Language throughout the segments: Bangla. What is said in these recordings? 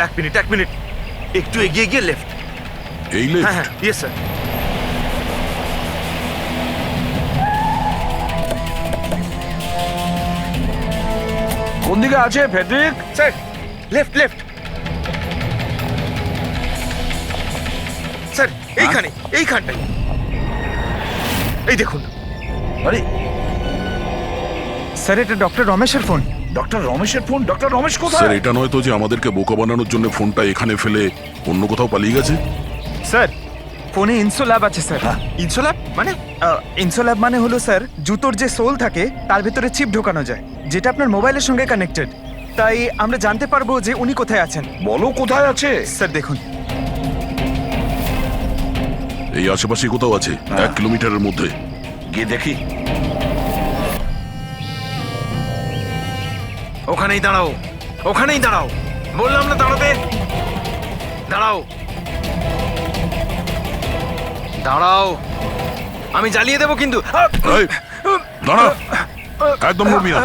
এক মিনিট একটু এগিয়ে গিয়ে লেফট। এই হ্যাঁ লিফট? হ্যাঁ, ইয়েস স্যার। কোন দিকে আছে ফেডরিক? স্যার লেফট স্যার, এইখানটাই এই দেখুন। আরে স্যার এটা ডক্টর রমেশের ফোন। ডক্টর রমেশের ফোন? ডক্টর রমেশ স্যার কোথায়? এটা নয় তো যে আমাদেরকে বোকা বানানোর জন্য ফোনটা এখানে ফেলে অন্য কোথাও পালিয়ে গেছে? স্যার ফোনে ইনসোল্যাব আছে স্যার। ইনসোল্যাব মানে? ইনসোল্যাব মানে হলো স্যার জুতোর যে সোল থাকে তার ভেতরে চিপ ঢোকানো যায়, যেটা আপনার মোবাইলের সঙ্গে কানেক্টেড। তাই আমরা জানতে পারবো যে উনি কোথায় আছেন। বলো কোথায় আছে? স্যার দেখুন, এই আশেপাশে কোথাও আছে, 1 কিলোমিটারের মধ্যে। গিয়ে দেখি। ওখানেই দাঁড়াও, বললাম না দাঁড়াতে। দাঁড়াও, আমি জ্বালিয়ে দেবো কিন্তু। এই, দাঁড়া, একদম নড়বি না।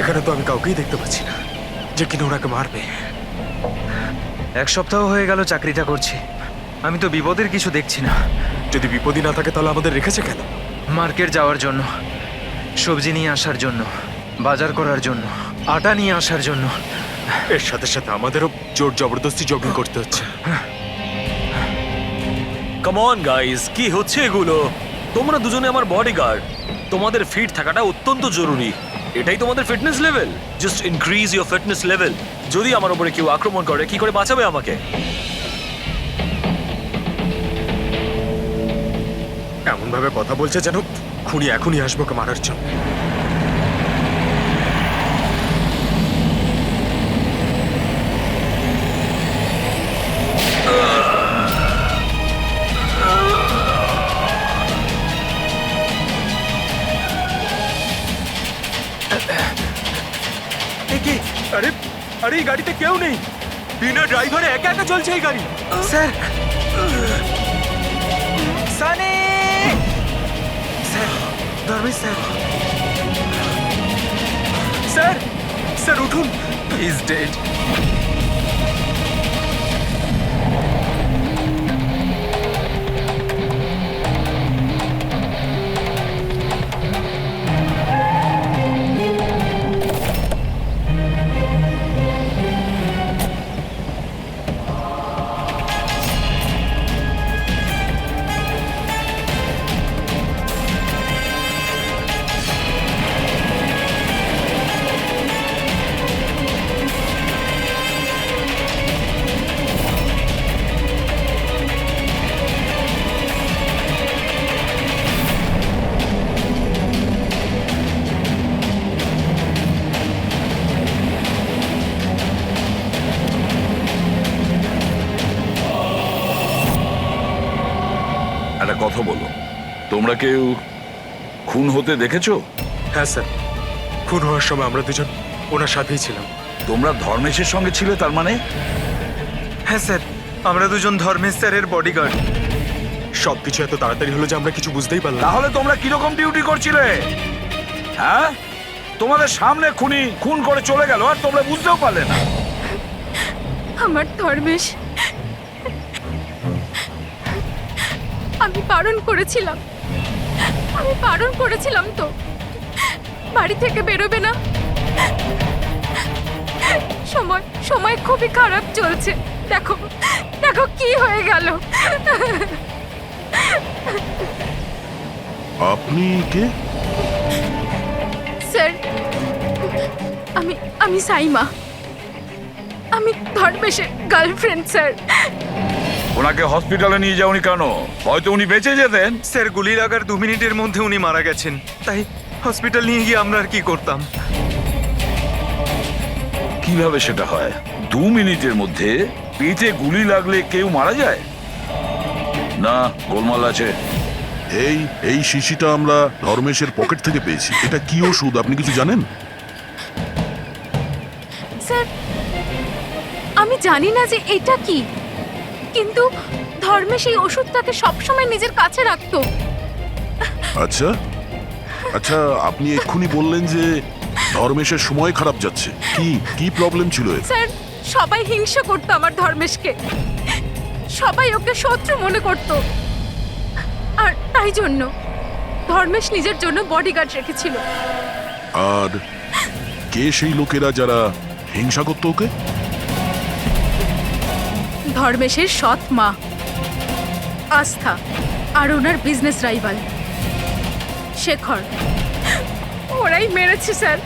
এখানে তো আমি কাউকেই দেখতে পাচ্ছি না যে কিনা ওনাকে মারবে। 1 সপ্তাহ হয়ে গেল চাকরিটা করছি, আমি তো বিপদের কিছু দেখছি না। যদি বিপদই না থাকে তাহলে আমাদের রেখেছে কেন? মার্কেট যাওয়ার জন্য, সবজি নিয়ে আসার জন্য, বাজার করার জন্য, আটা নিয়ে আসার জন্য। এর সাথে সাথে আমাদেরও জোর জবরদস্তি জগিং করতে হচ্ছে। কাম অন গাইস, কি হচ্ছে এগুলো? তোমরা দুজনে আমার বডিগার্ড, তোমাদের ফিট থাকাটা অত্যন্ত জরুরি। এটাই তোমাদের fitness level. Just increase your fitness level. যদি আমার উপরে কেউ আক্রমণ করে, কি করে বাঁচাবে আমাকে? এমন ভাবে কথা বলছে যেন খুনি এখনই আসবো ওকে মারার জন্য। কি? আরে আরে এই গাড়িতে কেউ নেই, বিনা ড্রাইভারে একা একা চলছে এই গাড়ি। Sir, Sunny sir, Dharmesh sir, sir sir উঠুন। Is dead. একটা কথা বলো, তোমরা কেউ খুন হতে দেখেছো? হ্যাঁ স্যার, খুন হওয়ার সময় আমরা দুজন ওনার সাথেই ছিলাম। তোমরা ধর্মেশের সঙ্গে ছিলে তার মানে? হ্যাঁ স্যার, আমরা দুজন ধর্মেশ স্যারের বডিগার্ড। সবকিছু এত তাড়াতাড়ি হলো যে আমরা কিছু বুঝতেই পারলাম না। তাহলে তোমরা কিরকম ডিউটি করছিলে? হ্যাঁ, তোমাদের সামনে খুনি খুন করে চলে গেল আর তোমরা বুঝতেও পারলে না। আমার ধর্মেশ, আমি বারণ করেছিলাম তো বাড়ি থেকে বেরোবে না। সময় খুবই খারাপ চলছে, দেখো দেখো কি হয়ে গেল। আপনি কে? স্যার, আমি সাইমা, আমি ধর্মেশের গার্লফ্রেন্ড স্যার। ওনাকে হসপিটালে নিয়ে যাওনি কেন? হয়তো উনি বেঁচে যেতেন। স্যার, গুলি লাগার 2 মিনিটের মধ্যে উনি মারা গেছেন, তাই হসপিটাল নিয়ে গিয়ে আমরা আর কি করতাম। কিভাবে সেটা হয়? 2 মিনিটের মধ্যে পেটে গুলি লাগলে কেউ মারা যায় না? গোলমাল আছে। এই এই শিশিটা আমরা ধর্মেশের পকেট থেকে পেয়েছি। এটা কি ওষুধ আপনি কিছু জানেন? স্যার আমি জানি না যে এটা কি, কিন্তু ধর্মেশ এই ওষুধটাকে সবসময় নিজের কাছে রাখতো। আচ্ছা আচ্ছা, আপনি এক্ষুনি বললেন যে ধর্মেশের সময় খারাপ যাচ্ছে। কি কি প্রবলেম ছিল এর? স্যার সবাই হিংসা করতো আমার ধর্মেশকে, সবাই ওকে শত্রু মনে করতো, আর তাই জন্য ধর্মেশ নিজের জন্য বডিগার্ড রেখেছিল। আর কে সেই লোকেরা যারা হিংসা করতো ওকে? ধর্মেশের সৎ মা আস্থা আর ওনার বিজনেস রাইভাল শেখর। ওরাই মেরেছে স্যার,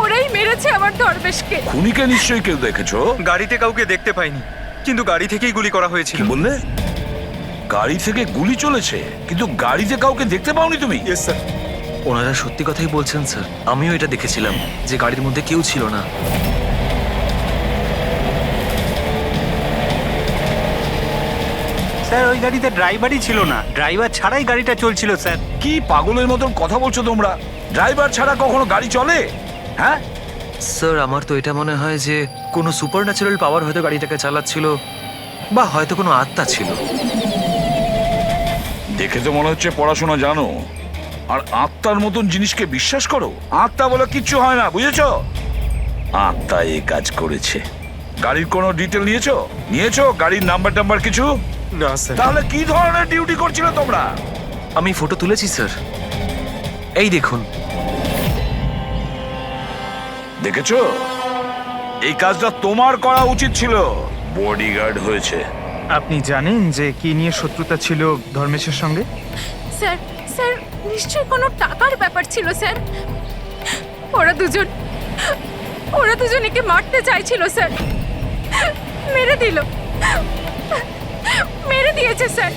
ওরাই মেরেছে আমার ধর্মেশকে। খুনিকে নিশ্চয়ই কেউ দেখেছো? গাড়িতে কাউকে দেখতে পাইনি, কিন্তু গাড়ি থেকেই গুলি করা কি হয়েছিল। বললে? গাড়ি থেকে গুলি চলেছে, কিন্তু গাড়িতে কাউকে দেখতে পাওনি তুমি? Yes sir. ওনারা সত্যি কথাই বলছেন স্যার, আমিও এটা দেখেছিলাম যে গাড়ির মধ্যে কেউ ছিল না। স্যার ওই গাড়িতে ড্রাইভারই ছিল না, ড্রাইভার ছাড়াই গাড়িটা চলছিল স্যার। কি পাগলের মতন কথা বলছো তোমরা? ড্রাইভার ছাড়া কখনো গাড়ি চলে? হ্যাঁ, স্যার আমার তো এটা মনে হয় যে কোনো সুপার ন্যাচারাল পাওয়ার হয়তো গাড়িটাকে চালাচ্ছিল, বা হয়তো কোনো আত্মা ছিল। দেখে তো মনে হচ্ছে পড়াশোনা জানো, আর আত্মার মতন জিনিসকে বিশ্বাস করো? আত্মা বলে কিচ্ছু হয় না, বুঝেছো? আত্মা এই কাজ করেছে। গাড়ির কোনো ডিটেল নিয়েছো? গাড়ির নাম্বার টাম্বার কিছু? না স্যার। তাহলে কি ধরনের ডিউটি করছিলে তোমরা? আমি ফটো তুলেছি স্যার, এই দেখুন। দেখেছো, এই কাজটা তোমার করা উচিত ছিল। বডিগার্ড হয়েছে। আপনি জানেন যে কি নিয়ে শত্রুতা ছিল ধর্মেশের সঙ্গে? স্যার স্যার নিশ্চয়ই কোনো টাকার ব্যাপার ছিল স্যার। ওরা দুজন একে মারতে চাইছিল স্যার, মেরে দিয়েছে স্যার।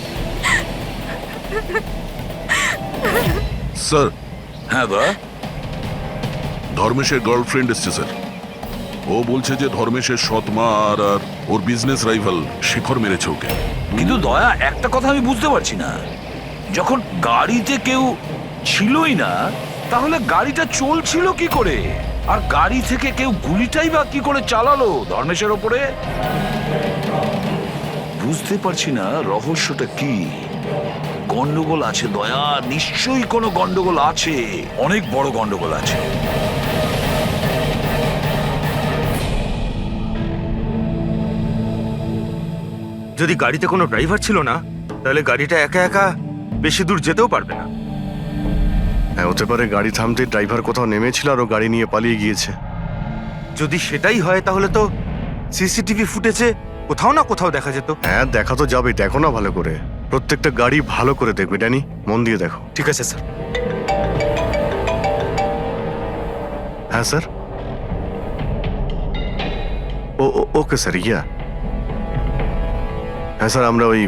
স্যার, হ্যাঁ দা, ধর্মেশের গার্লফ্রেন্ড এসছে স্যার। ও বলছে যে ধর্মেশের সৎ মা আর ওর বিজনেস রাইভাল শেখর মেরেছে ওকে। কিন্তু দয়া, একটা কথা আমি বুঝতে পারছি না, যখন গাড়িতে কেউ ছিলই না, তাহলে গাড়িটা চলছিল কি করে? আর গাড়ি থেকে কেউ গুলিটাই বা কি করে চালালো ধর্মেশের ওপরে? বুঝতে পারছি না রহস্যটা কি। গন্ডগোল আছে দয়া, নিশ্চয়ই কোনো গন্ডগোল আছে, অনেক বড় গন্ডগোল আছে। যদি গাড়িতে কোনো ড্রাইভার ছিল না, তাহলে গাড়িটা একা একা বেশি দূর যেতেও পারবে না। হ্যাঁ, হতে পারে গাড়ি থামতে ড্রাইভার কোথাও নেমেছিল আর ও গাড়ি নিয়ে পালিয়ে গিয়েছে। যদি সেটাই হয় তাহলে তো সিসিটিভি ফুটেজে কোথাও না কোথাও দেখা যেত। হ্যাঁ, দেখা তো যাবে, দেখো না ভালো করে। প্রত্যেকটা গাড়ি ভালো করে দেখবে, ড্যানি, মন দিয়ে দেখো। ঠিক আছে স্যার। হ্যাঁ স্যার। ওকে স্যার, হ্যাঁ স্যার, আমরা ওই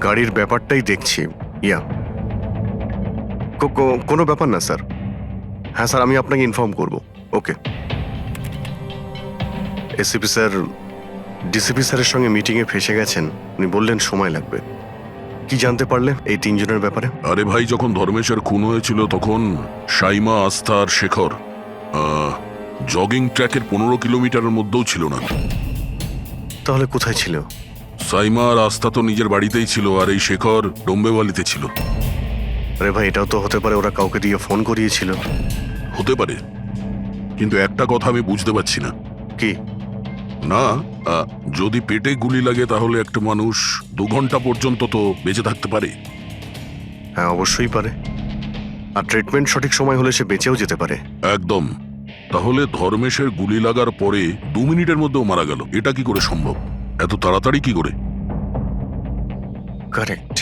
গাড়ির ব্যাপারটাই দেখছি। কোনো ব্যাপার না স্যার। হ্যাঁ স্যার, আমি আপনাকে ইনফর্ম করব। ওকে। এসিপি স্যার ডিসিপি স্যারের সঙ্গে মিটিংয়ে ফেসে গেছেন, উনি বললেন সময় লাগবে। কি জানতে পারলে এই তিনজনের ব্যাপারে? আরে ভাই, যখন ধর্মেশের খুন হয়েছিল তখন সাইমা, আস্থা আর শেখর জগিং ট্র্যাকের 15 কিলোমিটারের মধ্যেও ছিল না। তাহলে কোথায় ছিল? সাইমা আর আস্থা তো নিজের বাড়িতেই ছিল, আর এই শেখর ডোম্বেওয়ালিতে ছিল। আরে ভাই, এটাও তো হতে পারে ওরা কাউকে দিয়ে ফোন করিয়েছিল। হতে পারে, কিন্তু একটা কথা আমি বুঝতে পারছি না। কি? না, যদি পেটে গুলি লাগে তাহলে একটা মানুষ 2 ঘন্টা পর্যন্ত তো বেঁচে থাকতে পারে। হ্যাঁ, অবশ্যই পারে। আর ট্রিটমেন্ট সঠিক সময় হলে সে বেঁচেও যেতে পারে। একদম। তাহলে ধর্মেশের গুলি লাগার পরে 2 মিনিটের মধ্যেও মারা গেল, এটা কি করে সম্ভব? এত তাড়াতাড়ি কি করে? কারেক্ট।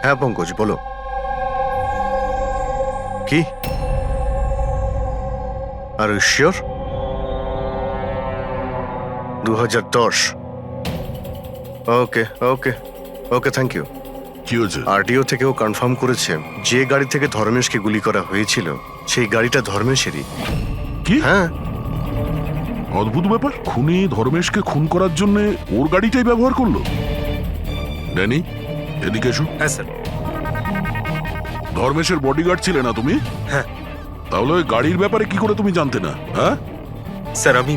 হ্যাঁ পঙ্কজ, বলো। কি? আর sure? 2010। Okay okay okay, thank you. কি হয়েছে? আরটিও থেকেও কনফার্ম করেছে যে গাড়ি থেকে ধর্মেশকে গুলি করা হয়েছিল সেই গাড়িটা ধর্মেশেরই। কি হ্যাঁ, অদ্ভুত ব্যাপার, খুনি ধর্মেশকে খুন করার জন্য ওর গাড়িটাই ব্যবহার করলো। ড্যানি, এদিকে এসো। হ্যাঁ স্যার। ধর্মেশের বডিগার্ড ছিলে না তুমি? হ্যাঁ। তাহলে ওই গাড়ির ব্যাপারে কি করে তুমি জানতে না? হ্যাঁ, স্যার আমি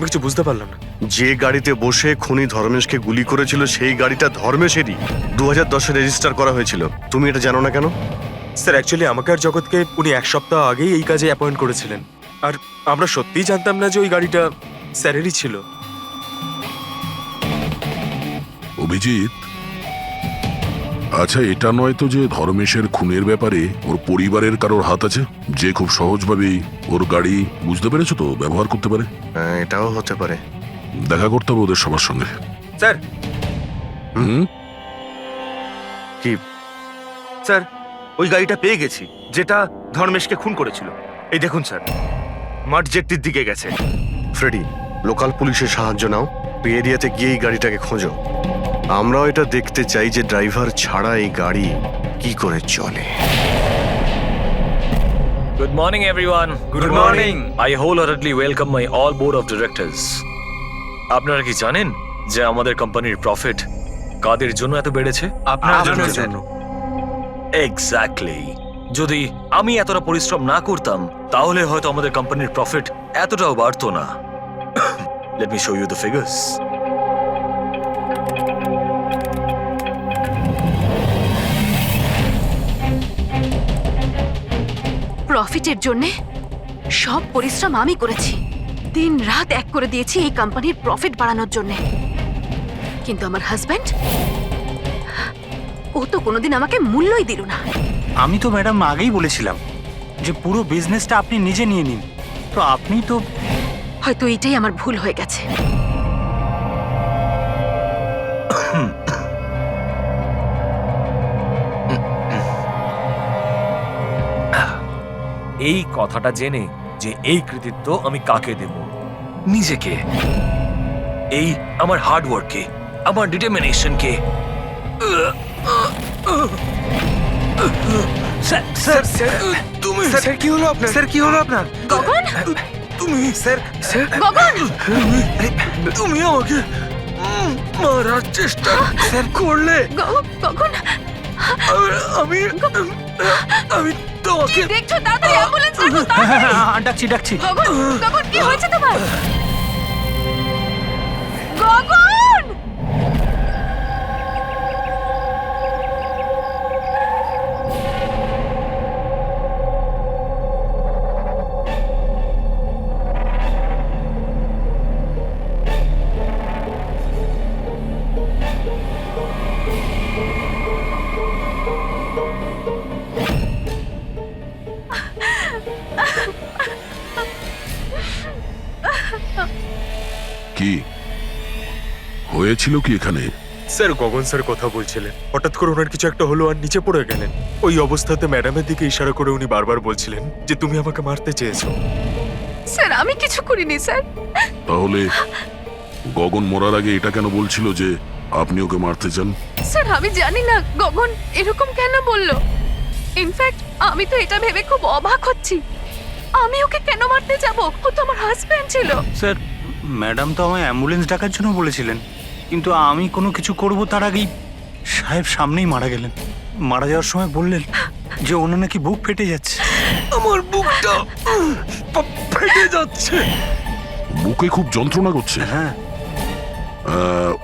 কিছু বুঝতে পারলাম না। যে গাড়িতে বসে খুনি ধর্মেশকে গুলি করেছিল সেই গাড়িটা ধর্মেশেরই 2010-এ রেজিস্টার করা হয়েছিল। তুমি এটা জানো না কেন? স্যার অ্যাকচুয়ালি আমাকে আর জগৎকে উনি 1 সপ্তাহ আগেই এই কাজে অ্যাপয়েন্ট করেছিলেন, আর আমরা সত্যিই জানতাম না যে ওই গাড়িটা স্যারেরই ছিল। অভিজিৎ, আচ্ছা এটা নয় তো যে ধর্মেশের খুনের ব্যাপারে ওর পরিবারের কারোর হাত আছে, যে খুব সহজভাবেই ওর গাড়ি, বুঝতে পেরেছো তো, ব্যবহার করতে পারে? হ্যাঁ, এটাও হতে পারে। দেখা করতে হবে ওদের সবার সঙ্গে। স্যার হুম, কি? স্যার ওই গাড়িটা পেয়ে গেছি যেটা ধর্মেশকে খুন করেছিল। এই দেখুন স্যার, মাঠ জেটটির দিকে গেছে। ফ্রেডি, লোকাল পুলিশের সাহায্য নাও, ওই এরিয়াতে গিয়ে এই গাড়িটাকে খোঁজো। আমরাও এটা দেখতে চাই যে ড্রাইভার ছাড়া এই গাড়ি কি করে চলে। Good morning, everyone. Good morning. I wholeheartedly welcome my all board of directors. আপনারা কি জানেন যে আমাদের কোম্পানির প্রফিট কাদের জন্য এত বেড়েছে? আপনার জন্য। এক্স্যাক্টলি। যদি আমি এতটা পরিশ্রম না করতাম তাহলে হয়তো আমাদের কোম্পানির প্রফিট এতটাও বাড়তো না। Let me show you the figures. প্রফিটের জন্য সব পরিশ্রম আমি করেছি, দিন রাত এক করে দিয়েছি এই কোম্পানির প্রফিট বাড়ানোর জন্য। কিন্তু আমার হাজবেন্ড, ও তো কোনোদিন আমাকে মূল্যই দিল না। আমি তো ম্যাডাম আগেই বলেছিলাম যে পুরো বিজনেসটা আপনি নিজে নিয়ে নিন, তো আপনি তো হয়তো এটাই আমার ভুল হয়ে গেছে। এই কথাটা জেনে যে এই কৃতিত্ব আমি কাকে দেব? নিজেকে। এই আমার হার্ড ওয়ার্ককে, আমার ডিটারমিনেশনকে। স্যার স্যার তুমি স্যার কি হলো আপনার? স্যার কি হলো আপনার? গগন, তুমি স্যার স্যার গগন, তুমি আমাকে মারার চেষ্টা স্যার করলে। গগন, আমি আমি তোমাকে কি দেখছো? তাড়াতাড়ি অ্যাম্বুলেন্স ডাকো, তাড়াতাড়ি। ডাকছি ডাকছি। গগন, গগন, কি হয়েছে তোমার? গগন! কি হয়েছিল কি এখানে? স্যার গগন স্যার কথা বলছিলেন, হঠাৎ করে ওনার কিছু একটা হলো আর নিচে পড়ে গেলেন। ওই অবস্থাতে ম্যাডামের দিকে ইশারা করে উনি বারবার বলছিলেন যে তুমি আমাকে মারতে চেয়েছো। স্যার আমি কিছু করিনি স্যার। তাহলে গগন মরার আগে এটা কেন বলছিল যে আপনি ওকে মারতে চান? স্যার আমি জানি না গগন এরকম কেন বলল। ইনফ্যাক্ট আমি তো এটা ভেবে খুব অবাক হচ্ছি, আমি ওকে কেন মারতে যাব? ও তো আমার হাজবেন্ড ছিল। স্যার, ম্যাডাম তো আমায় অ্যাম্বুলেন্স ডাকার জন্য বলেছিলেন, কিন্তু আমি কোনো কিছু করব তার আগেই সাহেব সামনেই মারা গেলেন। মারা যাওয়ার সময় বললেন যে ওনার নাকি বুক ফেটে যাচ্ছে। আমার বুকটা ফেটে যাচ্ছে। বুকে খুব যন্ত্রণা করছে? হ্যাঁ।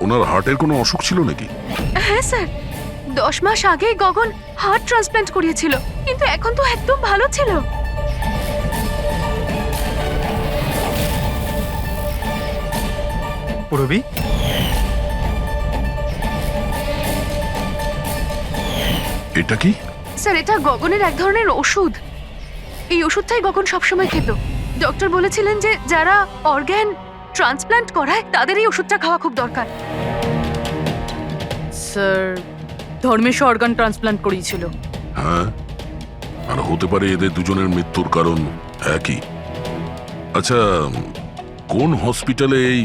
ওনার হার্টের কোনো অসুখ ছিল নাকি? হ্যাঁ স্যার, 10 মাস আগে গগন হার্ট ট্রান্সপ্ল্যান্ট করিয়েছিল, কিন্তু এখন তো একদম ভালো ছিল। রবি, এটা কি? স্যার এটা গগনের এক ধরনের ওষুধ। এই ওষুধটাই গগন সবসময় খেত। ডক্টর বলেছিলেন যে যারা অর্গ্যান ট্রান্সপ্ল্যান্ট করায় তাদের এই ওষুধটা খাওয়া খুব দরকার। স্যার ধর্মেশ অর্গান ট্রান্সপ্ল্যান্ট করিয়েছিল। হ্যাঁ, আর হতে পারে এদের দুজনের মৃত্যুর কারণ একই। আচ্ছা, কোন হসপিটালে এই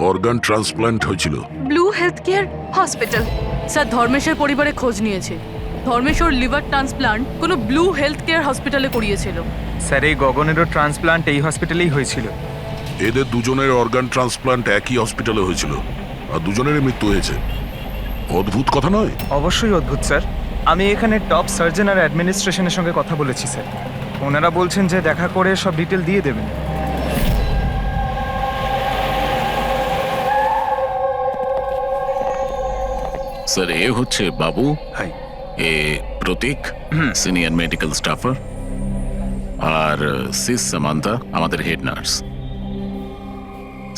অর্গান ট্রান্সপ্ল্যান্ট হয়েছিল? Blue health care hospital. Sir ধর্মেশের পরিবারে খোঁজ নিয়েছে, ধর্মেশ্বর লিভার ট্রান্সপ্লান্ট কোনো ব্লু হেলথ কেয়ার হসপিটালে করিয়েছিল। স্যার এই গগনেরও ট্রান্সপ্লান্ট এই হসপিটালেই হয়েছিল। এদের দুজনের অর্গান ট্রান্সপ্লান্ট একই হসপিটালে হয়েছিল আর দুজনেরই মৃত্যু হয়েছে। অদ্ভুত কথা নয়? অবশ্যই অদ্ভুত স্যার। আমি এখানে টপ সার্জন আর অ্যাডমিনিস্ট্রেশনের সঙ্গে কথা বলেছি স্যার। ওনারা বলছেন যে দেখা করে সব ডিটেল দিয়ে দেবেন। স্যার এ হচ্ছে বাবু, হাই। এ প্রতীক সিনিয়র মেডিকেল স্টাফার, আর সিস সামান্তা আমাদের হেড নার্স।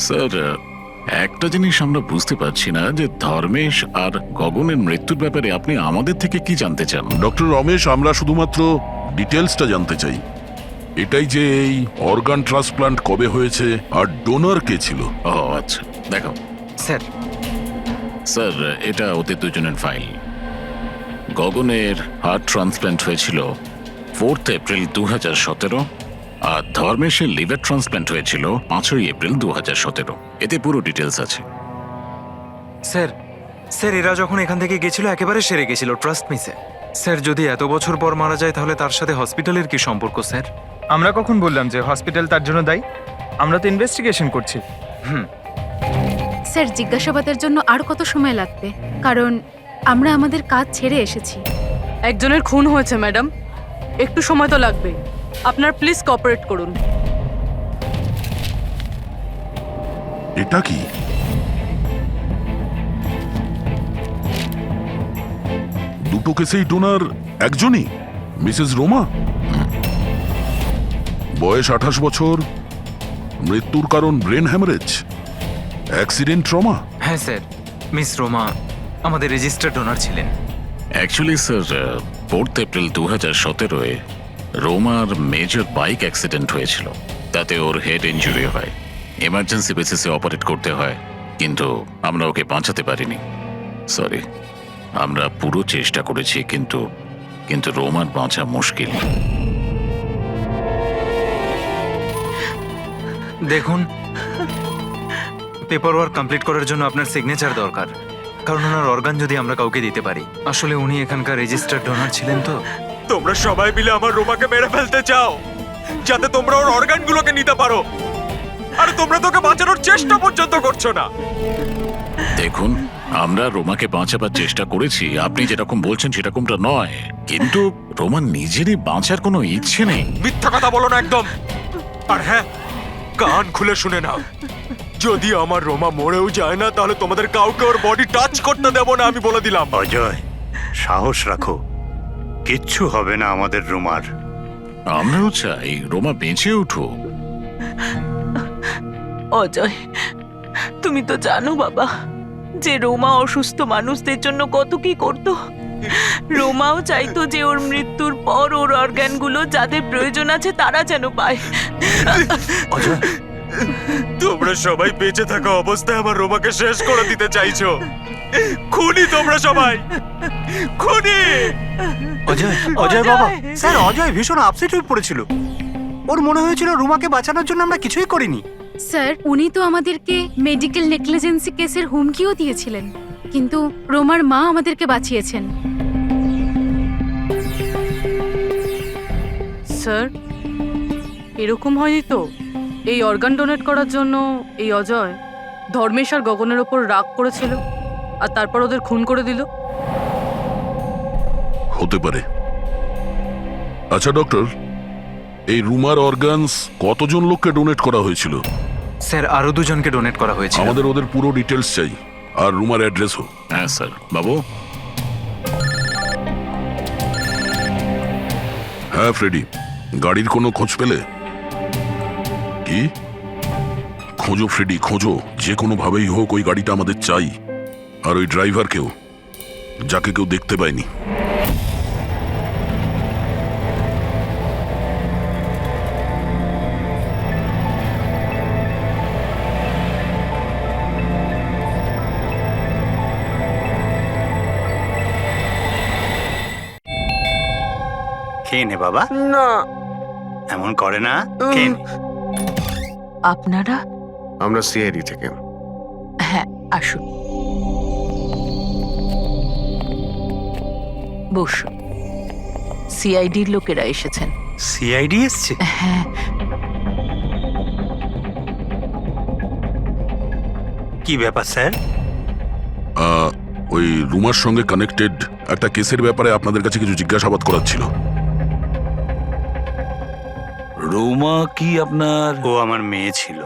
স্যার একটা জিনিস আমরা বুঝতে পারছি না যে ধর্মেশ আর গগনের মৃত্যুর ব্যাপারে আপনি আমাদের থেকে কি জানতে চান? ডক্টর রমেশ, আমরা শুধুমাত্র ডিটেলসটা জানতে চাই। এটাই যে এই অর্গান ট্রান্সপ্লান্ট কবে হয়েছে আর ডোনার কে ছিল। ও আচ্ছা, দেখো স্যার স্যার, এটা ওদের দুজনের ফাইল। গগনের হার্ট ট্রান্সপ্ল্যান্ট হয়েছিল 4 এপ্রিল 2017, আর ধর্মেশের লিভার ট্রান্সপ্ল্যান্ট হয়েছিল 5 এপ্রিল 2017। এতে পুরো ডিটেলস আছে। স্যার স্যার এরা যখন এখান থেকে গেছিল একেবারে সেরে গেছিল, ট্রাস্ট মি স্যার। স্যার যদি এত বছর পর মারা যায় তাহলে তার সাথে হসপিটালের কি সম্পর্ক স্যার? আমরা কখন বললাম যে হসপিটাল তার জন্য দায়ী? আমরা তো ইনভেস্টিগেশন করছি। স্যার জিজ্ঞাসাবাদের জন্য আর কত সময় লাগবে? কারণ আমরা আমাদের কাজ ছেড়ে এসেছি। একজনের খুন হয়েছে ম্যাডাম, একটু সময় তো লাগবে। আপনার প্লিজ কোঅপারেট করুন। এটা কি? দুটো কেসেই ডোনার একজনই, মিসেস রোমা। বয়স 28 বছর, মৃত্যুর কারণ ব্রেন হ্যামারেজ, অ্যাক্সিডেন্ট ট্রমা। হ্যাঁ স্যার, মিস রোমা আমাদের রেজিস্টার্ড ডোনার ছিলেন। অ্যাকচুয়ালি স্যার 4 এপ্রিল 2017-এ রোমার মেজর বাইক অ্যাক্সিডেন্ট হয়েছিল। তাতে ওর হেড ইনজুরি হয়, এমার্জেন্সি বেসিসে অপারেট করতে হয়, কিন্তু আমরা ওকে বাঁচাতে পারিনি। সরি, আমরা পুরো চেষ্টা করেছি, কিন্তু রোমার বাঁচা মুশকিল। দেখুন, পেপার ওয়ার্ক কমপ্লিট করার জন্য আপনার সিগনেচার দরকার, কারণ ওনার অর্গান যদি আমরা কাউকে দিতে পারি। আসলে উনি এখানকার রেজিস্টার্ড ডোনার ছিলেন। তো তোমরা সবাই মিলে আমার রোমাকে মেরে ফেলতে চাও যাতে তোমরা ওর অর্গানগুলোকে নিতে পারো, আর তোমরা তোকে বাঁচানোর চেষ্টা পর্যন্ত করছো না। দেখুন, আমরা রোমাকে বাঁচাবার চেষ্টা করেছি, আপনি যেরকম বলছেন সেরকমটা নয়, কিন্তু রোমার নিজেরই বাঁচার কোনো ইচ্ছে নেই। মিথ্যা কথা বলো না একদম। আর হ্যাঁ, কান খুলে শুনে নাও, যদি আমার রোমা মরেও যায় না তাহলে তোমাদের কাউকে ওর বডি টাচ করতে দেব না, আমি বলে দিলাম। অজয়, সাহস রাখো, কিচ্ছু হবে না আমাদের রোমার। আমরাও চাই রোমা বেঁচে উঠুক। অজয়, তুমি তো জানো বাবা যে রোমা অসুস্থ মানুষদের জন্য কত কি করতো। রোমাও চাইতো যে ওর মৃত্যুর পর ওর অর্গানগুলো যাদের প্রয়োজন আছে তারা যেন পায়। অজয়, তোমরা সবাই বেঁচে থাকা অবস্থায় আমার রোমাকে শেষ করে দিতে চাইছো। খুনি তোমরা সবাই, খুনি। অজয়, অজয় বাবা। স্যার, অজয় ভীষণ আপসেট হয়ে পড়েছিল। ওর মনে হয়েছিল রুমাকে বাঁচানোর জন্য আমরা কিছুই করিনি। স্যার উনি তো আমাদেরকে মেডিকেল নেগলিজেন্সি কেসের হুমকিও দিয়েছিলেন, কিন্তু রোমার মা আমাদেরকে বাঁচিয়েছেন। স্যার এরকম হয়নি তো? এই অর্গান ডোনেট করার জন্য এই অজয় ধর্মেশ আর গগনের ওপর রাগ করেছিল আর তারপর ওদের খুন করে দিল। হতে পারে। আচ্ছা ডক্টর, এই রুমার অর্গানস কতজন লোককে ডোনেট করা হয়েছিল? স্যার আরো দুজনকে ডোনেট করা হয়েছে। আমাদের ওদের পুরো ডিটেলস চাই, আর রুমার অ্যাড্রেসও। হ্যাঁ স্যার। বাবু। হ্যাঁ ফ্রেডি, গাড়ির কোনো খোঁজ পেলে? কি? খোঁজো ফ্রেডি, খোঁজো, যে কোনো ভাবেই হোক ওই গাড়িটা আমাদের চাই, আর ওই ড্রাইভারকেও, যাকে কেউ দেখতে পায়নি। খেয়ে নে বাবা। না, এমন করে না, খেয়ে নে। আপনারা? আমরা সিআইডি থেকে। হ্যাঁ, আসুন। বস, সিআইডির লোকেরা এসেছেন। সিআইডি এসছে? হ্যাঁ, কি ব্যাপার স্যার? ওই রুমার সঙ্গে কানেক্টেড একটা কেসের ব্যাপারে আপনাদের কাছে কিছু জিজ্ঞাসাবাদ করার ছিল। রোমা কি আপনার? ও আমার মেয়ে ছিল।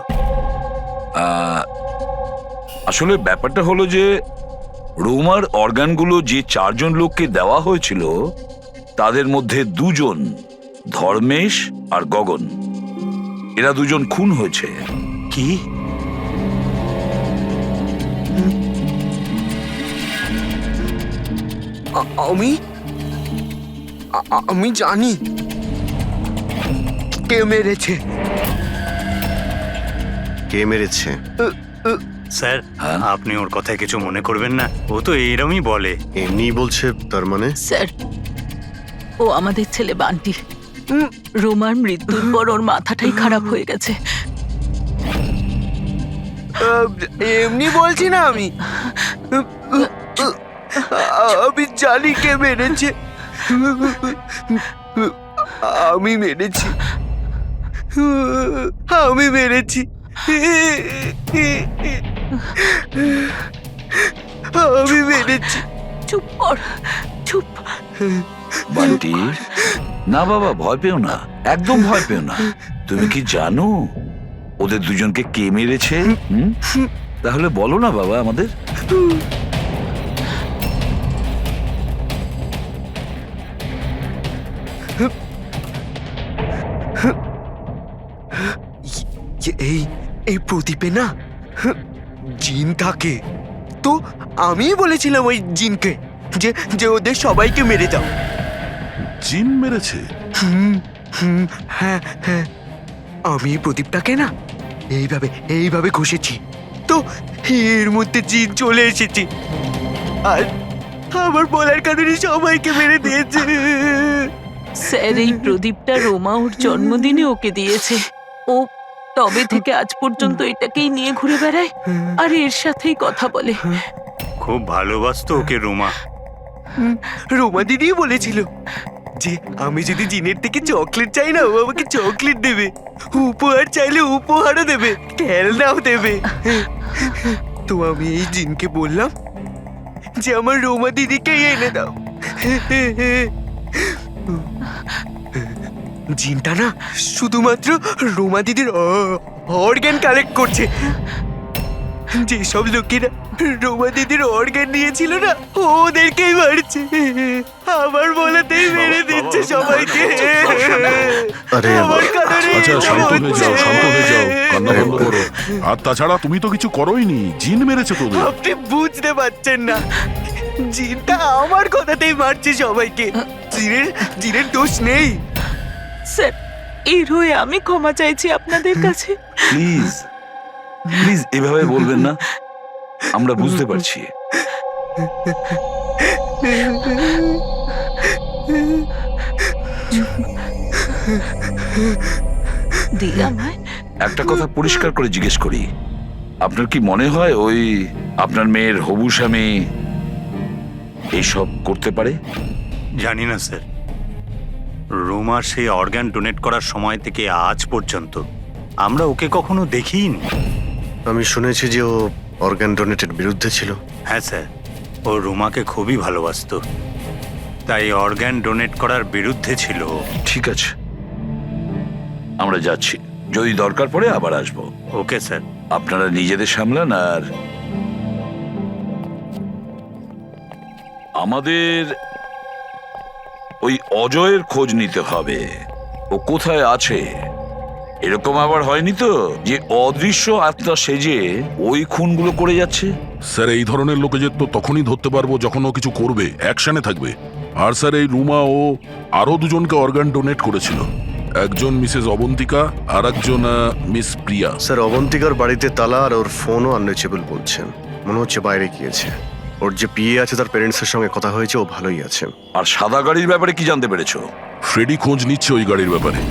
আসলে ব্যাপারটা হলো যে রোমার অর্গানগুলো যে 4 জন লোককে দেওয়া হয়েছিল তাদের মধ্যে 2 জন, ধর্মেশ আর গগন, এরা 2 জন খুন হয়েছে। কি? আমি জানি কে মেরেছে। কে মেরেছে? স্যার, আপনি ওর কথায় কিছু মনে করবেন না, ও তো এইরকমই বলে। এমনি বলছে তার মানে? স্যার, ও আমাদের ছেলে বান্টি। রোমার মৃত্যুর পর ওর মাথাটাই খারাপ হয়ে গেছে। এমনি বলছি না আমি। আমি জানি কে মেরেছে। আমি মেরেছি। আমি মেরেছি। আমি মেরেছি। চুপ কর, চুপ। বান্টি, না বাবা, ভয় পেও না, একদম ভয় পেও না। তুমি কি জানো ওদের 2 জনকে কে মেরেছে? তাহলে বলো না বাবা আমাদের। এই প্রদীপে না জিন থাকে, তো আমি বলেছিলাম ওই জিনকে যে যে ওদের সবাইকে মেরে দাও। জিন মেরেছে? হ্যাঁ হ্যাঁ, আমি এই প্রদীপটাকে না এইভাবে ঘষেছি, তো এর মধ্যে জিন চলে এসেছে আর আমার বলার কারণে সবাইকে মেরে দিয়েছে। স্যার, এই প্রদীপটা রোমা ওর জন্মদিনে ওকে দিয়েছে। ও তবে থেকে আজ পর্যন্ত এটাকেই নিয়ে ঘুরে বেড়ায় আর এর সাথেই কথা বলে। খুব ভালোবাসতো ওকে রোমা। রোমা দিদি বলেছিল যে আমি যদি জিনের থেকে চকলেট চাই না, ও আমাকে চকলেট দেবে, উপহার চাইলে উপহারও দেবে, খেলনাও দেবে। তো আমি এই জিনকে বললাম যে আমার রোমা দিদিকে এনে দাও। জিনটা না শুধুমাত্র রোমা দিদির অর্গান কালেক্ট করছে। যেসব লোকেরা রোমা দিদির অর্গান নিয়েছিল না, ওদেরকেই মারছে। আমার বলাতেই মেরে দিচ্ছে সবাইকে। আরে আমার কারণে আচ্ছা, শান্ত হয়ে যাও, শান্ত হয়ে যাও, কান্না বন্ধ করো। আর তাছাড়া তুমি তো কিছু করোইনি, জিন মেরেছে তোদের। আপনি বুঝতে পারছেন না, জিনটা আমার কথাতেই মারছে সবাইকে। জিনের দোষ নেই। স্যার, এর হয়ে আমি ক্ষমা চাইছি আপনাদের কাছে। প্লিজ প্লিজ এভাবে বলবেন না, আমরা বুঝতে পারছি। দিই আমায়। একটা কথা পরিষ্কার করে জিজ্ঞেস করি, আপনার কি মনে হয় ওই আপনার মেয়ের হবু স্বামী এইসব করতে পারে? জানি না স্যার, রোমার সেই অর্গান ডোনেট করার সময় থেকে আজ পর্যন্ত আমরা ওকে কখনো দেখিনি। আমি শুনেছি যে ও অর্গান ডোনেটের বিরুদ্ধে ছিল। হ্যাঁ স্যার, ও রোমাকে খুবই ভালোবাসতো, তাই অর্গান ডোনেট করার বিরুদ্ধে ছিল। ঠিক আছে, আমরা যাচ্ছি, যদি দরকার পড়ে আবার আসবো। Okay sir. আপনারা নিজেদের সামলান। আর আমাদের ওই অজয়ের খোঁজ নিতে হবে, ও কোথায় আছে। এরকম আবার হয়নি তো যে অদৃশ্য আত্মা সেজে ওই খুনগুলো করে যাচ্ছে? স্যার, এই ধরনের লোকেদের তো তখনই ধরতে পারবো যখন ও কিছু করবে, অ্যাকশনে থাকবে। আর স্যার, এই রুমা ও আরো 2 জনকে অর্গান ডোনেট করেছিল, একজন মিসেস অবন্তিকা আর একজন মিস প্রিয়া। স্যার, অবন্তিকার বাড়িতে তালা আর ওর ফোনও আনরিচেবল বলছেন, মনে হচ্ছে বাইরে গিয়েছে। ওর যে পিএ আছে তার প্যারেন্টসের সঙ্গে কথা হয়েছে, ও ভালোই আছে। আর সাদা গাড়ির ব্যাপারে কি জানতে পেরেছো? ফ্রেডি খোঁজ নিচ্ছে ওই গাড়ির ব্যাপারে।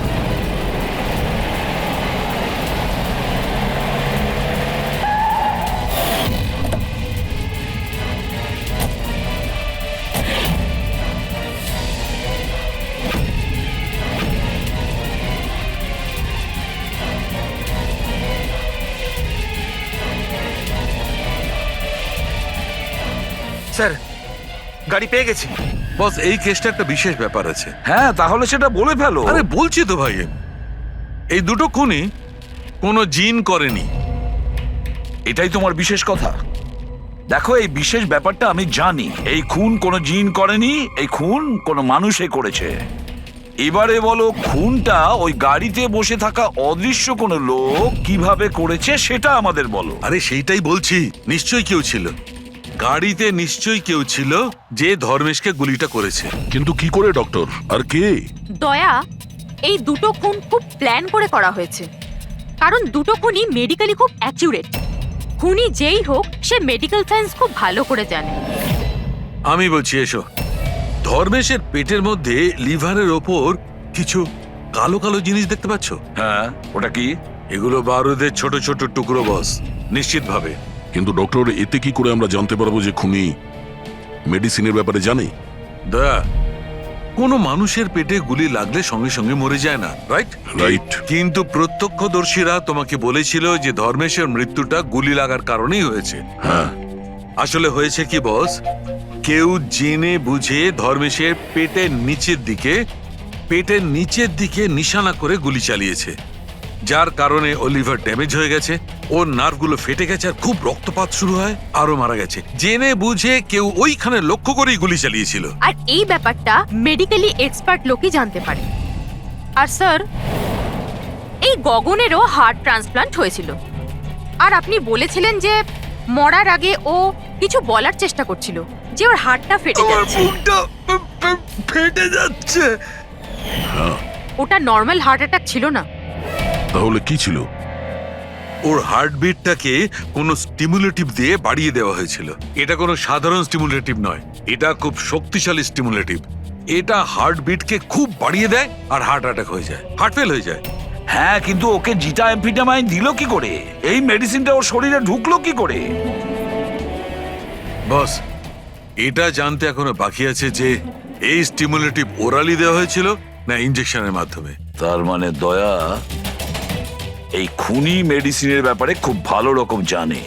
স্যার গাড়ি পেয়ে গেছি। বস এই কেসটা একটা বিশেষ ব্যাপার আছে। হ্যাঁ, তাহলে সেটা বলে ফেলো। আরে বলছি তো ভাই, এই দুটো খুনি কোনো জিন করেনি। এটাই তোমার বিশেষ কথা। দেখো, এই বিশেষ ব্যাপারটা আমি জানি। এই খুন কোনো জিন করেনি, এই খুন কোনো মানুষে করেছে। এবারে বলো, খুনটা ওই গাড়িতে বসে থাকা অদৃশ্য কোনো লোক কিভাবে করেছে সেটা আমাদের বলো। আরে সেইটাই বলছি, নিশ্চয়ই কেউ ছিল গাড়িতে, নিশ্চয়ই কেউ ছিল যে ধর্মেশকে গুলিটা করেছে। কিন্তু কি করে ডক্টর, আর কে? দয়া, এই দুটো খুন খুব প্ল্যান করে করা হয়েছে, কারণ দুটো খুনই মেডিকেলি খুব অ্যাকিউরেট। খুনি যেই হোক, সে মেডিকেল সায়েন্স খুব ভালো করে জানে। আমি বলছি এসো, ধর্মেশের পেটের মধ্যে লিভারের ওপর কিছু কালো কালো জিনিস দেখতে পাচ্ছ? হ্যাঁ, ওটা কি? এগুলো বারুদের ছোট ছোট টুকরো বস, নিশ্চিত ভাবে। কিন্তু ডক্টর, এতে কি করে আমরা জানতে পারবো যে খুনি মেডিসিনের ব্যাপারে জানে? দয়া, কোনো মানুষের পেটে গুলি লাগলে সঙ্গে সঙ্গে মরে যায় না, রাইট? রাইট। কিন্তু প্রত্যক্ষদর্শীরা তোমাকে বলেছিল যে ধর্মেশের মৃত্যুটা গুলি লাগার কারণেই হয়েছে। হ্যাঁ। আসলে হয়েছে কি বস, কেউ জেনে বুঝে ধর্মেশের পেটের নিচের দিকে নিশানা করে গুলি চালিয়েছে, যার কারণে ও লিভার ড্যামেজ হয়ে গেছে, ওর নার্ভগুলো ফেটে গেছে, আর খুব রক্তপাত শুরু হয়, আরো মারা গেছে। জেনে বুঝে কেউ ওইখানে লক্ষ্য করেই গুলি চালিয়েছিল। আর এই ব্যাপারটা মেডিকেলি এক্সপার্ট লোকই জানতে পারে। আর স্যার, এই গগনেরও হার্ট ট্রান্সপ্লান্ট হয়েছিল, আর আপনি বলেছিলেন যে মরার আগে ও কিছু বলার চেষ্টা করছিল, যে ওর হার্টটা ফেটে যাচ্ছে। ফেটে যাচ্ছে। ওটা নর্মাল হার্ট অ্যাটাক ছিল না। তাহলে কি ছিল? ওর হার্টবিটটাকে কোনো স্টিমুলেটিভ দিয়ে বাড়িয়ে দেওয়া হয়েছিল। এটা কোনো সাধারণ স্টিমুলেটিভ নয়, এটা খুব শক্তিশালী স্টিমুলেটিভ। এটা হার্টবিটকে খুব বাড়িয়ে দেয় আর হার্ট অ্যাটাক হয়ে যায়, হার্ট ফেল হয়ে যায়। হ্যাঁ, কিন্তু ওকে জিটা অ্যাম্ফিটামাইন দিল কি করে? এই মেডিসিনটা ওর শরীরে ঢুকলো কি করে? বস, এটা জানতে এখনো বাকি আছে যে এই স্টিমুলেটিভ ওরালি দেওয়া হয়েছিল না ইনজেকশনের মাধ্যমে। তার মানে দয়া এই খুনি মেডিসিনের ব্যাপারে খুব ভালো রকম জানে।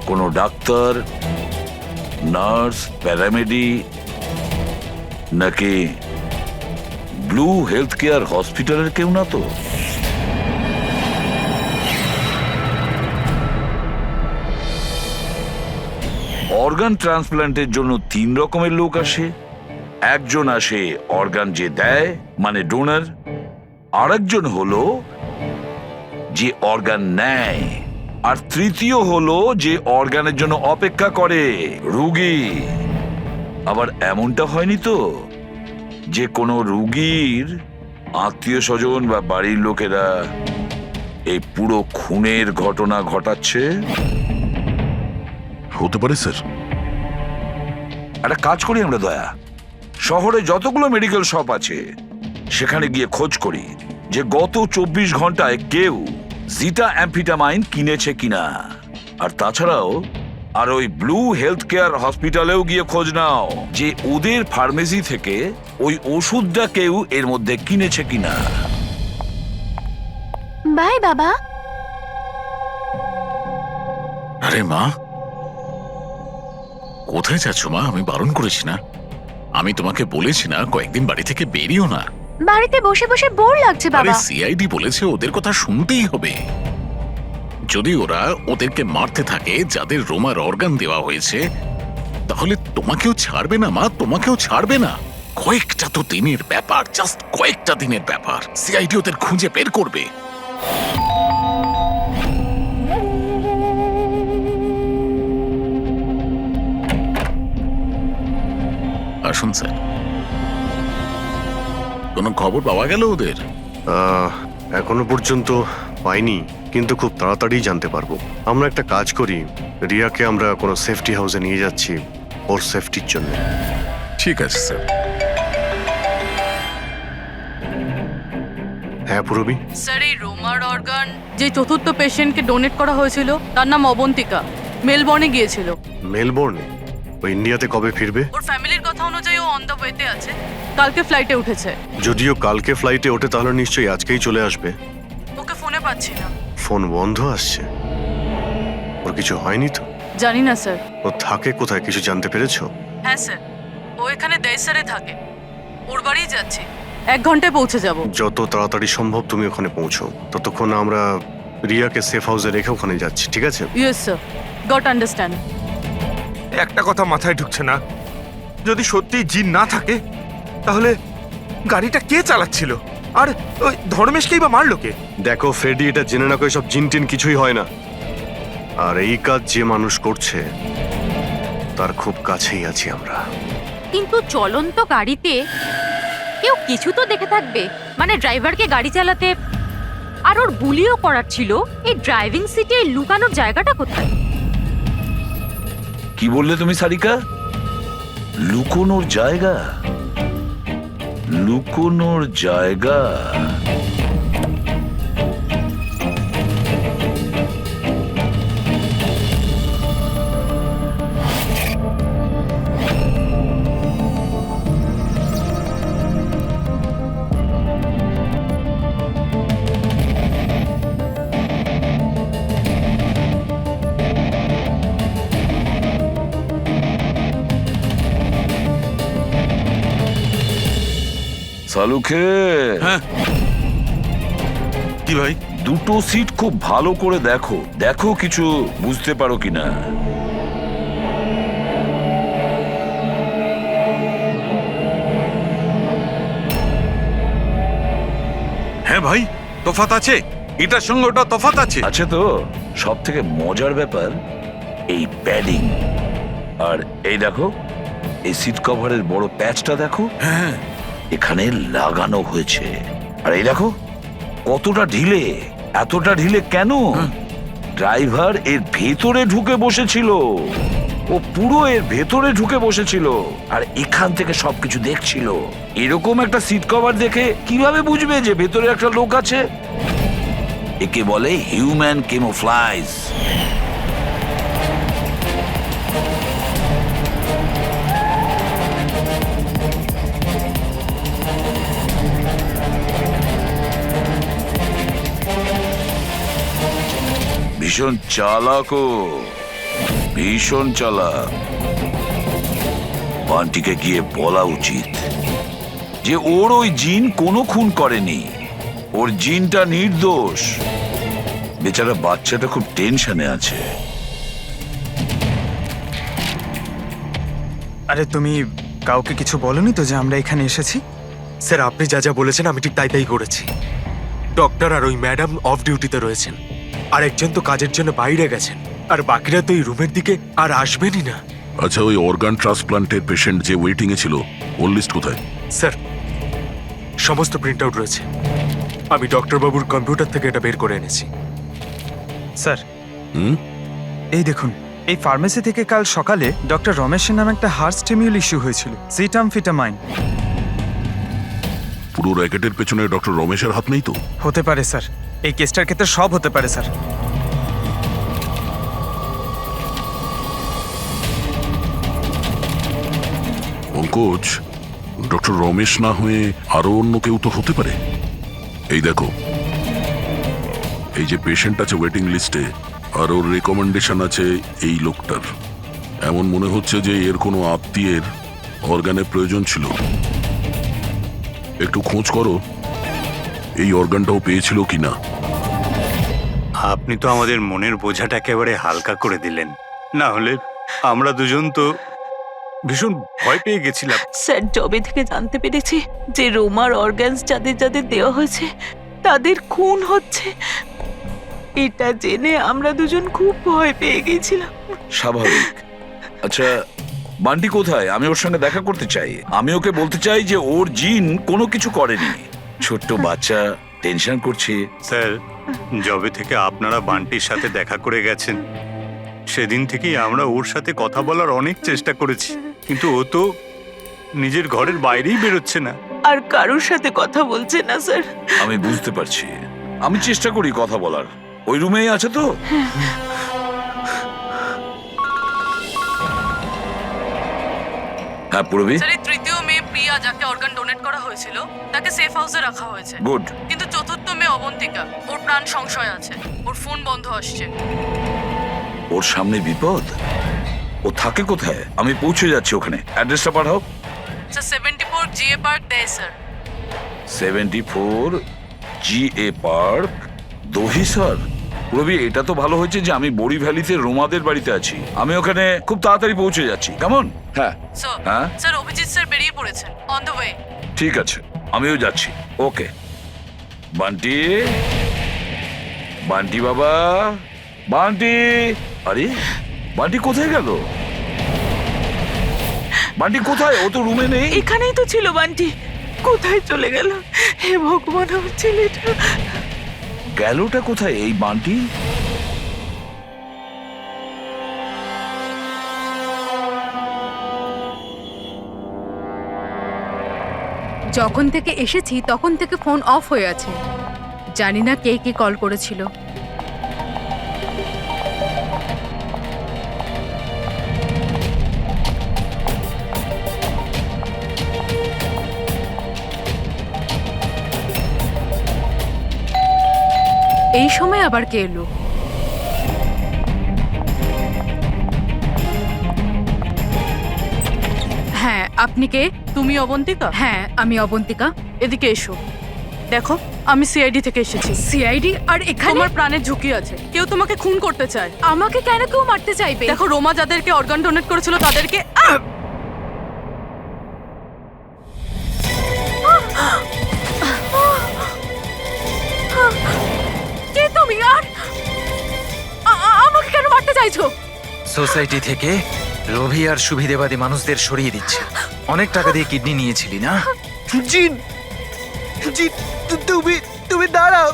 কোনো ডাক্তার, নার্স, প্যারামেডি নাকি ব্লু হেলথ কেয়ার হসপিটালের কেউ না তো? অর্গান ট্রান্সপ্ল্যান্টের জন্য 3 রকমের লোক আসে। একজন আসে অর্গান যে দেয়, মানে ডোনার। আরেকজন হলো যে অর্গান নেয়, আর তৃতীয় হলো যে অর্গানের জন্য অপেক্ষা করে, রোগী। আবার এমনটা হয়নি তো যে কোনো রোগীর আত্মীয় স্বজন বা বাড়ির লোকেরা এই পুরো খুনের ঘটনা ঘটাচ্ছে? হতে পারে স্যার। একটা কাজ করি আমরা দয়া, শহরে যতগুলো মেডিকেল শপ আছে সেখানে গিয়ে খোঁজ করি যে গত 24 ঘন্টায় কেউ জিটা অ্যাম্ফিটামাইন কিনেছে কিনা। আর তাছাড়াও আর ওই ব্লু হেলথ কেয়ার হসপিটালেও গিয়ে খোঁজ নাও যে ওদের ফার্মেসি থেকে ওই ওষুধটা কেউ এর মধ্যে কিনেছে কিনা। বাই বাবা। আরে মা, কোথায় যাচ্ছ মা? আমি বারণ করেছি না? আমি তোমাকে বলেছি না কয়েকদিন বাড়ি থেকে বেরিও না? বাড়িতে বসে বসে বোর লাগছে আরে সিআইডি বলেছে ওদের কথা শুনতেই হবে। যদি ওরা ওদেরকে মারতে থাকে যাদের রোমার অর্গান দেওয়া হয়েছে, তাহলে তোমাকেও ছাড়বে না মা, তোমাকেও ছাড়বে না। কয়েকটা তো দিনের ব্যাপার, জাস্ট কয়েকটা দিনের ব্যাপার। সিআইডি ওদের খুঁজে বের করবে। আসুন স্যার। কোনো খবর পাওয়া গেল ওদের? এখনো পর্যন্ত পাইনি, কিন্তু খুব তাড়াতাড়ি জানতে পারবো। আমরা একটা কাজ করি, রিয়াকে আমরা কোনো সেফটি হাউসে নিয়ে যাচ্ছি ওর সেফটির জন্য। ঠিক আছে স্যার। হ্যাঁ পুরবি। স্যার, এই রোমার অর্গান যে চতুর্থ পেশেন্টকে ডোনেট করা হয়েছিল তার নাম অবন্তিকা, মেলবর্নে গিয়েছিল। মেলবোর্নে? ও ইন্ডিয়াতে কবে ফিরবে? ওর ফ্যামিলির কথা অনুযায়ী ও অন দ্য ওয়েতে আছে, কালকে ফ্লাইটে উঠেছে। যদিও কালকে ফ্লাইটে ওঠে তাহলে নিশ্চয়ই আজকেই চলে আসবে। ওকে ফোনে পাচ্ছি না। ফোন বন্ধ আসছে। ওর কিছু হয়নি তো? জানি না স্যার। ও থাকে কোথায় কিছু জানতে পেরেছো? হ্যাঁ স্যার, ও এখানে দেশারে থাকে। ওর বাড়িই যাচ্ছি, 1 ঘন্টায় পৌঁছে যাব। যত তাড়াতাড়ি সম্ভব তুমি ওখানে পৌঁছো, ততক্ষণ আমরা রিয়াকে সেফ হাউসে রেখে ওখানে যাচ্ছি, ঠিক আছে? Yes sir, goat understand. একটা কথা মাথায় ঢুকছে না, যদি সত্যি জিন না থাকে তাহলে গাড়িটা কে চালাচ্ছিল? আর ওই ধর্মেশকেই বা মারলো কে? দেখো ফ্রেডি, এটা জেনে না করে সব জিন টিন কিছুই হয় না। আর এই কাজ যে মানুষ করছে তার খুব কাছেই আছি আমরা। কিন্তু চলন্ত গাড়িতে কেউ কিছু তো দেখে থাকবে, মানে ড্রাইভারকে গাড়ি চালাতে। আর ওর গুলিও করার ছিল, এই ড্রাইভিং সিটে লুকানোর জায়গাটা কোথায়? কি বললে তুমি সারিকা? লুকোনোর জায়গা? লুকোনোর জায়গা? সালুখে, হ্যাঁ কি ভাই? দুটো সিট খুব ভালো করে দেখো, দেখো কিছু বুঝতে পারো কিনা। হ্যাঁ ভাই, তফাৎ আছে, এটার সঙ্গে ওটা তফাৎ আছে। আছে তো। সব থেকে মজার ব্যাপার এই প্যাডিং। আর এই দেখো, এই সিট কভারের বড় প্যাচটা দেখো, হ্যাঁ এখানে লাগানো হয়েছে। আর এই দেখো কতটা ঢিলে, এতটা ঢিলে কেন? ড্রাইভার এর ভেতরে ঢুকে বসেছিল, ও পুরো এর ভেতরে ঢুকে বসেছিল আর এখান থেকে সবকিছু দেখছিল। এরকম একটা সিট কভার দেখে কিভাবে বুঝবে যে ভেতরে একটা লোক আছে? একে বলে হিউম্যান কেমোফ্লাইজ। ভীষণ চালাক ও, ভীষণ চালাক। বান্টিকে গিয়ে বলা উচিত যে ওর ওই জিন কোনো খুন করেনি, ওর জিনটা নির্দোষ। বেচারা বাচ্চাটা খুব টেনশনে আছে। আরে তুমি কাউকে কিছু বলনি তো যে আমরা এখানে এসেছি? স্যার, আপনি যা যা বলেছেন আমি ঠিক তাই তাই করেছি। ডক্টর আর ওই ম্যাডাম অফ ডিউটিতে রয়েছেন, আর একজন তো কাজের জন্য বাইরে গেছেন, আর বাকিরা তো এই রুমের দিকে আর আসবেনই না। আচ্ছা, ওই অর্গান ট্রান্সপ্লান্টের পেশেন্ট যে ওয়েটিং এ ছিল, ওর লিস্ট কোথায়? স্যার, সমস্ত প্রিন্ট আউট রয়েছে, আমি ডক্টর বাবুর কম্পিউটার থেকে এটা বের করে এনেছি। স্যার, হুম? এই দেখুন, এই ফার্মেসি থেকে কাল সকালে ডক্টর রমেশের নামে একটা হার্ট স্টিমিউল ইস্যু হয়েছিল, সিটামফিটামাইন। পুরো র্যাকেটের পেছনে ডক্টর রমেশের হাত নেই তো? হতে পারে স্যার, এই কেসটার ক্ষেত্রে সব হতে পারে স্যার। পঙ্কজ, ডক্টর রমেশ না হয়ে আরো অন্য কেউ তো হতে পারে। এই দেখো, এই যে পেশেন্ট আছে ওয়েটিং লিস্টে, আর ওর রেকমেন্ডেশন আছে এই লোকটার। এমন মনে হচ্ছে যে এর কোনো আত্মীয়ের অর্গানের প্রয়োজন ছিল। একটু খোঁজ করো এই অর্গানটাও পেয়েছিল কিনা। আপনি তো আমাদের মনের বোঝাটা একেবারে হালকা করে দিলেন, না হলে আমরা দুজন তো ভীষণ ভয় পেয়ে গেছিলাম। স্যার, জবে থেকে জানতে পেরেছি যে রোমার অর্গানস যাদের যাদের দেওয়া হয়েছে তাদের খুন হচ্ছে, এটা জেনে আমরা দুজন খুব ভয় পেয়ে গেছিলাম। স্বাভাবিক। আচ্ছা, বান্টি কোথায়? আমি ওর সঙ্গে দেখা করতে চাই। আমি ওকে বলতে চাই যে ওর জিন কোনো কিছু করেনি। ছোট্ট বাচ্চা টেনশন করছে। স্যার, জবে থেকে আপনারা বান্টির সাথে দেখা করে গেছেন, সেদিন থেকেই আমরা ওর সাথে কথা বলার অনেক চেষ্টা করেছি, কিন্তু ও তো নিজের ঘরের বাইরেই বেরোচ্ছে না। আর কারোর সাথে কথা বলছে না স্যার। আমি বুঝতে পারছি, আমি চেষ্টা করি কথা বলার। ওই রুমেই আছে তো? হ্যাঁ পুরবি। স্যার, এই 3য় মে প্রিয়া, যাকে অর্গান ডোনেট করা হয়েছিল, তাকে সেফ হাউসে রাখা হয়েছে। গুড। কিন্তু 4 মে অবন্তিকা, ওর প্রাণ সংশয় আছে, ওর ফোন বন্ধ আসছে। ওর সামনে বিপদ। ও থাকে কোথায়? আমি পৌঁছে যাচ্ছি ওখানে, অ্যাড্রেসটা পাঠাও। স্যার 74 জিএ পার্ক দেয় sir. 74 GA park, Dahisar. Ravi, এটা তো ভালো হয়েছে যে আমি বড়ি ভ্যালিতে রোমাদের বাড়িতে আছি। আমি ওখানে খুব তাড়াতাড়ি পৌঁছে যাচ্ছি, কেমন? হ্যাঁ স্যার হ্যাঁ স্যার অভিজিৎ স্যার বেরিয়ে পড়েছেন, অন দ্য ওয়ে। ঠিক আছে, আমিও যাচ্ছি। ওকে বান্টি, বান্টি বাবা, বান্টি। আরে বান্টি কোথায় গেল? বান্টি কোথায়? ও তো রুমে নেই। এখানেই তো ছিল বান্টি, কোথায় চলে গেল? হে ভগবান, আমার ছেলেটা গেলটা কোথায় এই বান্টি? যখন থেকে এসেছি তখন থেকে ফোন অফ হয়ে আছে। জানি না কে কে কল করেছিল। এই সময় আবার কে এলো? হ্যাঁ, আপনি কে? তুমি অবন্তিকা? হ্যাঁ, আমি অবন্তিকা। এদিকে এসো। দেখো, আমি সিআইডি থেকে এসেছি। সিআইডি? আর এখানে? তোমার প্রাণের ঝুঁকি আছে, কেউ তোমাকে খুন করতে চায়। আমাকে কেন কেউ মারতে চাইবে? দেখো, রোমা যাদেরকে অর্গান ডোনেট করেছিল তাদেরকে কে তুমি? আর আমাকে কেন মারতে চাইছো? সোসাইটি থেকে লোভী আর সুবিধেবাদী মানুষদের সরিয়ে দিচ্ছে। অনেক টাকা দিয়ে কিডনি নিয়েছিলি না? জিন, জিন, তুমি তুমি দাঁড়াও।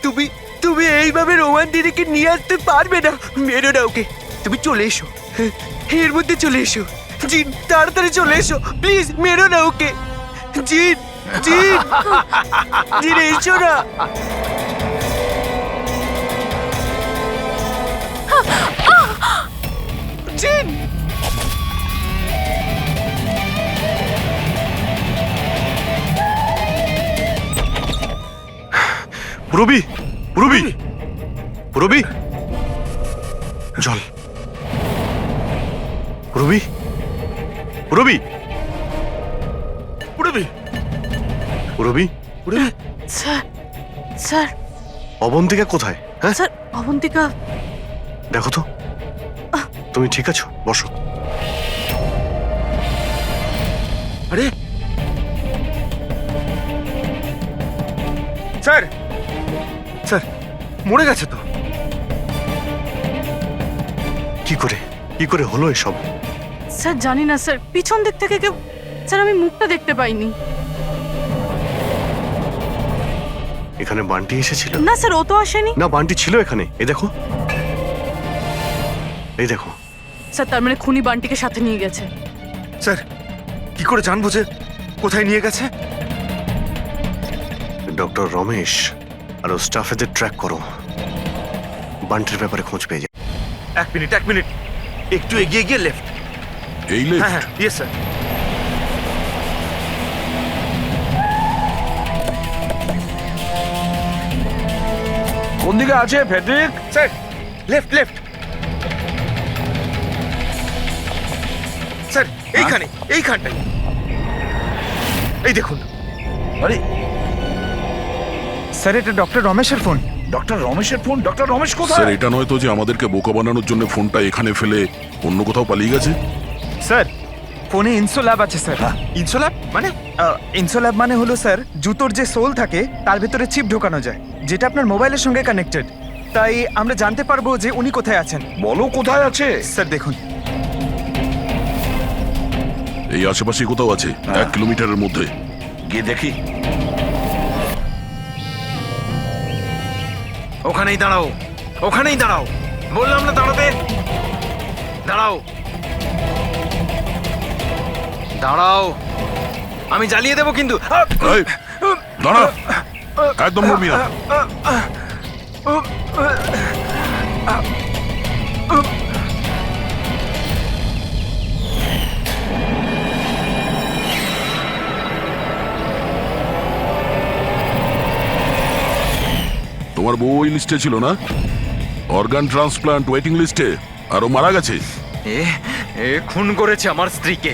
তুমি তুমি এইভাবে রোমান দিদিকে নিয়ে আসতে পারবে না। মেরো না ওকে। তুমি চলে এসো, এর মধ্যে চলে এসো। জিন, তাড়াতাড়ি চলে এসো প্লিজ। মেরো না ওকে। জিন, জিন, জিন, এসো না। জিন, পুরবি, পুরবি, পুরবি, জল। পুরবি, পুরবি, পুরবি, পুরবি, পুরবি। স্যার, স্যার, অবন্তিকা কোথায়? হ্যাঁ, স্যার, অবন্তিকা। দেখো তো, তুমি ঠিক আছো? বসো। আরে স্যার, স্যার মরে গেছে তো। কি করে, কি করে হলো এসব? স্যার জানি না স্যার, পিছন দিক থেকে কেউ, স্যার আমি মুখটা দেখতে পাইনি। এখানে বান্টি এসেছিল? না স্যার, ও তো আসেনি। না, বান্টি ছিল এখানে। এই দেখো, এই দেখো। স্যার তার মানে খুনি বান্টিকে সাথে নিয়ে গেছে। স্যার কি করে জানবো যে কোথায় নিয়ে গেছে? ডক্টর রমেশ আর ও স্টাফেদের ট্র্যাক করো, বান্টির ব্যাপারে খোঁজ পেয়ে যায়। এক মিনিট, এক মিনিট, একটু এগিয়ে গিয়ে লেফট। এই হ্যাঁ লেফট? হ্যাঁ, ইয়েস স্যার। কোন দিকে আছে Friedrich? Sir left, left. Sir এইখানে, এইখানটাই। এই দেখুন। আরে স্যার, এটা ডক্টর রমেশের ফোন। ডক্টর রমেশের ফোন? ডক্টর রমেশ স্যার, কোথায়? এটা নয় তো যে আমাদেরকে বোকা বানানোর জন্য ফোনটা এখানে ফেলে অন্য কোথাও পালিয়ে গেছে? স্যার, ফোনে ইনসোল্যাব আছে স্যার। ইনসোল্যাব মানে? ইনসোল্যাব মানে হলো স্যার, জুতোর যে সোল থাকে তার ভেতরে চিপ ঢোকানো যায়, যেটা আপনার মোবাইলের সঙ্গে কানেক্টেড। তাই আমরা জানতে পারবো যে উনি কোথায় আছেন। বলো কোথায় আছে। স্যার দেখুন, এই আশেপাশে কোথাও আছে, 1 কিলোমিটারের মধ্যে। গিয়ে দেখি। ওখানেই দাঁড়াও, ওখানেই দাঁড়াও, বললাম না দাঁড়াতে। দাঁড়াও, দাঁড়াও, আমি জ্বালিয়ে দেবো কিন্তু। এই, দাঁড়া, একদম নড়বি না। তোমার বউ ওই লিস্টে ছিল না? অর্গান ট্রান্সপ্লান্ট ওয়েটিং লিস্টে আরো মারা গেছে। এ এ খুন করেছে আমার স্ত্রীকে।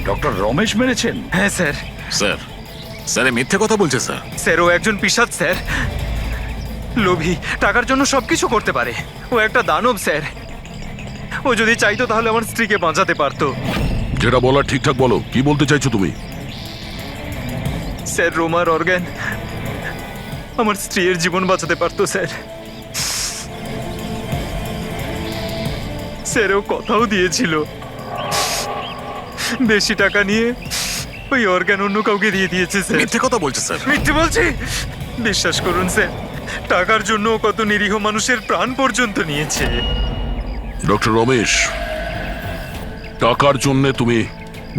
ডক্টর রমেশ মেরেছেন? হ্যাঁ স্যার। স্যার স্যার এ মিথ্যে কথা বলছে স্যার। স্যার ও একজন পিশাচ স্যার, লোভী, টাকার জন্য সবকিছু করতে পারে। ও একটা দানব স্যার। ও যদি চাইতো তাহলে আমার স্ত্রীকে বাঁচাতে পারতো। যেটা বলার ঠিকঠাক বলো, কি বলতে চাইছো তুমি? স্যার রোমার অর্গান আমার স্ত্রীর জীবন বাঁচাতে পারতো স্যার। স্যার ও কথাও দিয়েছিল বেশি টাকা নিয়ে ওই অর্গান অন্য কাউকে দিয়ে দিয়েছে স্যার। মিথ্যে কথা বলছে স্যার। মিথ্যে বলছি? বিশ্বাস করুন স্যার, টাকার জন্য ও কত নিরীহ মানুষের প্রাণ পর্যন্ত নিয়েছে। ডক্টর রমেশ, টাকার জন্য তুমি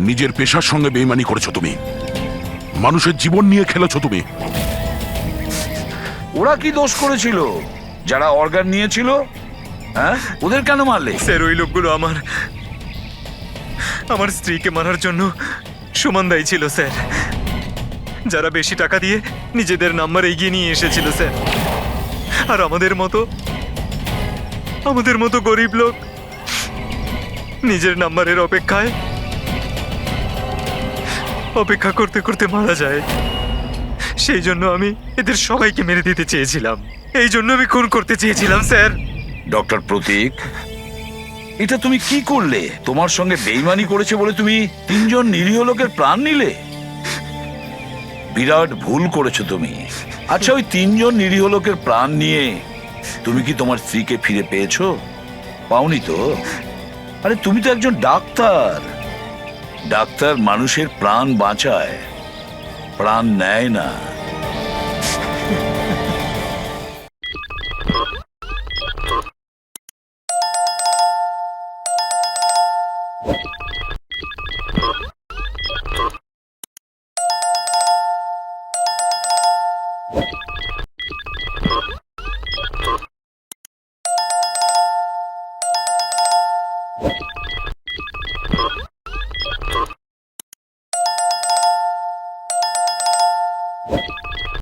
নিজের পেশার সঙ্গে বেইমানি করেছো, তুমি মানুষের জীবন নিয়ে খেলেছো তুমি। ওরা কি দোষ করেছিল যারা অর্গান নিয়েছিল? হ্যাঁ, ওদের কেন মারলে? স্যার ওই লোকগুলো আমার স্ত্রীকে মারার জন্য সমান দায়ী ছিল স্যার। যারা বেশি টাকা দিয়ে নিজেদের নাম্বার এগিয়ে নিয়ে এসেছিল স্যার। আর আমাদের মতো গরিব লোক নিজের নাম্বারের অপেক্ষা করতে করতে মারা যায়। সেই জন্য আমি এদের সবাইকে মেরে দিতে চেয়েছিলাম। এই জন্য আমি খুন করতে চেয়েছিলাম স্যার। ডক্টর প্রতীক, এটা তুমি কি করলে? তোমার সঙ্গে বেইমানি করেছে বলে তুমি 3 জন নিরীহ লোকের প্রাণ নিলে। বিরাট ভুল করেছো তুমি। আচ্ছা, ওই 3 জন নিরীহ লোকের প্রাণ নিয়ে তুমি কি তোমার স্ত্রীকে ফিরে পেয়েছো? পাওনি তো? আরে তুমি তো একজন ডাক্তার। ডাক্তার মানুষের প্রাণ বাঁচায়, প্রাণ নেয় না।